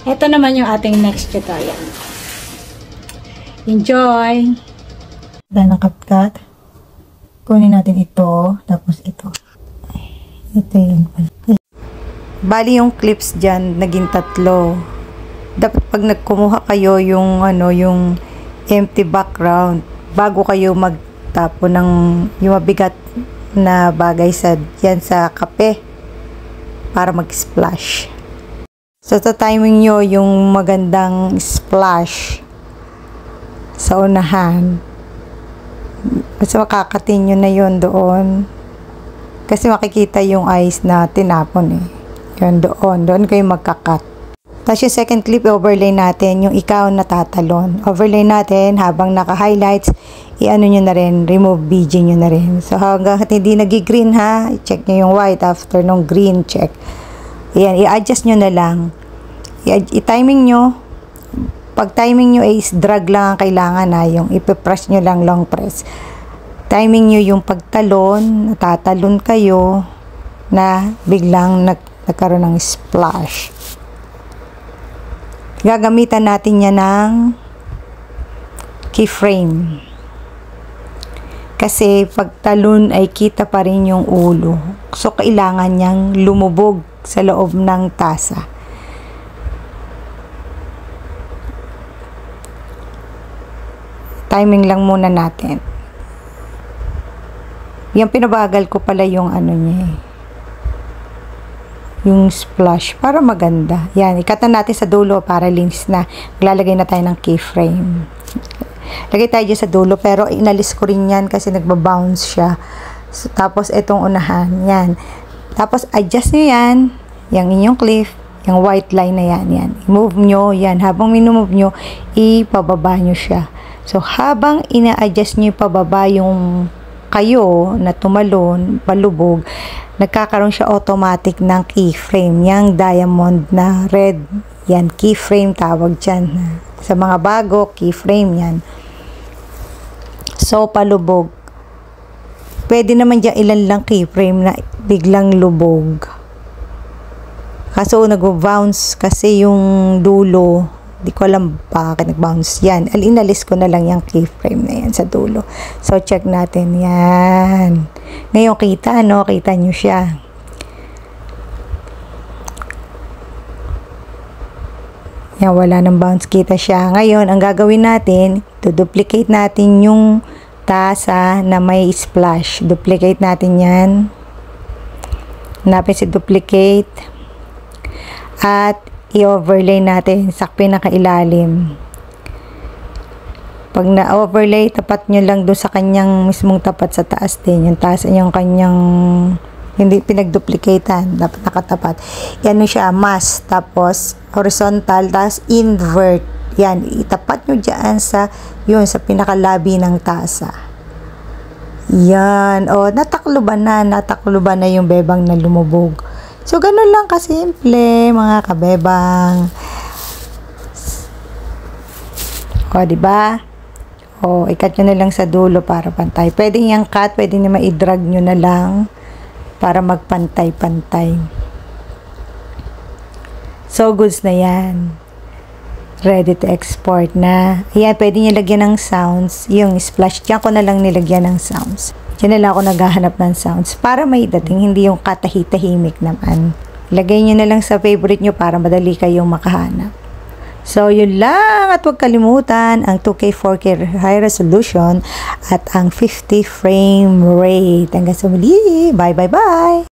Ito naman yung ating next tutorial. Enjoy! Dahil nakapkat, kunin natin ito, tapos ito. Ito yun pala. Bali yung clips dyan, naging 3. Dapat pag nagkumuha kayo yung, yung empty background, bago kayo magtapo ng yung mabigat na bagay yan sa kape para mag-splash. So, timing nyo yung magandang splash sa unahan. Kasi makakatin nyo na yun doon. Kasi makikita yung ice na tinapon eh. Yun doon kayo magkakat. Tapos yung second clip, overlay natin yung ikaw na tatalon. Overlay natin habang naka-highlights, i-ano nyo na rin, remove BG nyo na rin. So hanggang hindi nag-green ha, i-check nyo yung white after nung green, check. Ayan, i-adjust nyo na lang. I-timing nyo. Pag timing nyo is drag lang ang kailangan na yung ipipress nyo lang, long press. Timing nyo yung pagtalon, natatalon kayo na biglang nagkaroon ng splash. Gagamitan natin yan ng keyframe. Kasi pagtalon ay kita pa rin yung ulo. So, kailangan niyang lumubog sa loob ng tasa. Timing lang muna natin. Yung pinabagal ko pala yung niya yung splash para maganda. Yan, ikatan natin sa dulo para linis na. Maglalagay na tayo ng keyframe. Lagay tayo dyan sa dulo pero inalis ko rin yan kasi nagbabounce siya. So, tapos itong unahan, yan. Tapos adjust nyo yan, yung inyong clip, yung white line na yan. I-move nyo yan. Habang minumove nyo, ipababa nyo siya. So, habang ina-adjust nyo pababa yung kayo na tumalon, palubog, nagkakaroon siya automatic ng keyframe. Yung diamond na red, yan, keyframe tawag dyan. Sa mga bago, keyframe yan. So, palubog. Pwede naman dyan ilan lang keyframe na biglang lubog. Kaso, nag-bounce kasi yung dulo. Di ko alam bakit nag-bounce yan. Inalis ko na lang yung keyframe na yan sa dulo. So, check natin. Yan. Ngayon, kita, no? Kita nyo siya. Yan, wala nang bounce. Kita siya. Ngayon, ang gagawin natin, duplicate natin yung tasa na may splash. Duplicate natin yan. Hanapin si duplicate. At i-overlay natin sa pinakailalim. Pag na-overlay, tapat nyo lang doon sa kanyang mismong tapat sa taas din. Yung taas yung kanyang hindi pinagduplicatean. Dapat nakatapat. Yan siya, mask. Tapos, horizontal. Tapos, invert. Yan. Itapat nyo dyan sa pinakalabi ng tasa. Yan. O, natakluban na yung bebang na lumubog. So, ganun lang kasimple, mga kabebang. O, diba? O, ikat nyo na lang sa dulo para pantay. Pwede yung cut, pwede naman i-drag nyo na lang para magpantay-pantay. So, goods na yan. Ready to export na. Ayan, pwede nyo lagyan ng sounds. Yung splash, diyan ko na lang nilagyan ng sounds. Diyan na lang ako naghahanap ng sounds para may dating, hindi yung katahitahimik naman. Lagay nyo na lang sa favorite nyo para madali kayong makahanap. So, yun lang. At huwag kalimutan ang 2K, 4K high resolution at ang 50 frame rate. Hanggang sa muli. Bye, bye, bye!